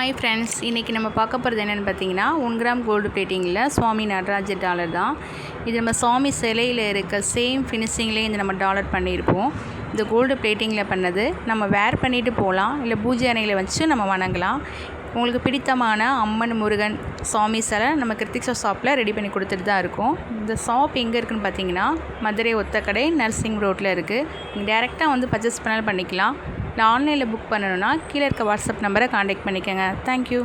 Hi friends, இன்றைக்கி நம்ம பார்க்க போகிறது என்னென்னு பார்த்தீங்கன்னா 1 கிராம் கோல்டு பிளேட்டிங்கில் சுவாமி நடராஜர் டாலர் தான். இது நம்ம சுவாமி சிலையில் இருக்க சேம் ஃபினிஷிங்லேயே இந்த நம்ம டாலர் பண்ணியிருப்போம். இந்த கோல்டு பிளேட்டிங்கில் பண்ணது நம்ம வேர் பண்ணிவிட்டு போகலாம், இல்லை பூஜை அறையில் வச்சு நம்ம வணங்கலாம். உங்களுக்கு பிடித்தமான அம்மன், முருகன், சுவாமி சிலை நம்ம கிருத்திக்ஷா ஷாப்பில் ரெடி பண்ணி கொடுத்துட்டு தான் இருக்கோம். இந்த ஷாப் எங்கே இருக்குதுன்னு பார்த்தீங்கன்னா மதுரை ஒத்தக்கடை நர்சிங் ரோட்டில் இருக்குது. நீங்கள் டேரெக்டாக வந்து பர்ச்சேஸ் பண்ணாலும் பண்ணிக்கலாம். இல்லை ஆன்லைனில் புக் பண்ணணுன்னா கீழே இருக்க வாட்ஸ்அப் நம்பரை காண்டாக்ட் பண்ணிக்கோங்க. தேங்க்யூ.